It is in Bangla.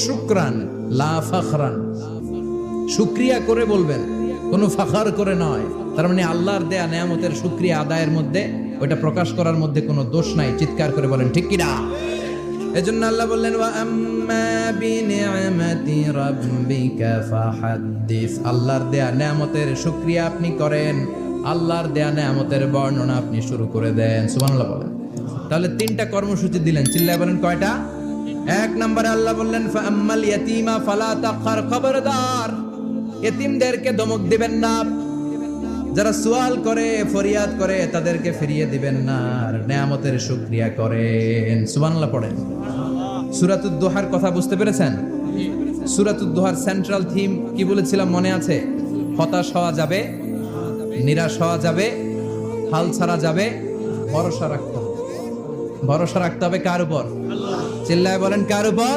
শুকরান লা ফাখরান, শুকরিয়া করে বলবেন, কোনো ফাখার করে নয়। তার মানে আল্লাহর দেয়া নেয়ামতের শুকরিয়া আদায়ের মধ্যে, ওটা প্রকাশ করার মধ্যে কোনো দোষ নাই। চিৎকার করে বলেন ঠিক কিনা? এজন্য আল্লাহ বললেন ওয়া আম্মা বিনিআমাতি রাব্বিকা ফাহাদ্দিস। আল্লাহর দেয়া নেয়ামতের শুকরিয়া আপনি করেন, আল্লাহর দেয়া নেয়ামতের বর্ণনা আপনি শুরু করে দেন। সুবহানাল্লাহ বলেন। তাহলে তিনটা কর্মসূচি দিলেন, চিল্লায় বলেন কয়টা? এক নম্বরে আল্লাহ বললেন ফাআম্মাল ইয়াতীমা ফালা তাকহার, খবরদার এতিমদেরকে ধমক দিবেন না, যারা সুয়াল করে ফরিয়াদ করে তাদেরকে ফিরিয়ে দিবেন না, আর নেয়ামতের শুকরিয়া করেন। সুবহানাল্লাহ পড়েন। সূরাতুদ দোহার কথা বুঝতে পেরেছেন? সূরাতুদ দোহার সেন্ট্রাল থিম কি বলেছিলাম মনে আছে? হতাশ হওয়া যাবে, নিরাশ হওয়া যাবে, হাল ছাড়া যাবে, ভরসা রাখতে হবে। ভরসা রাখতে হবে কার উপর? চিল্লায় বলেন কার উপর?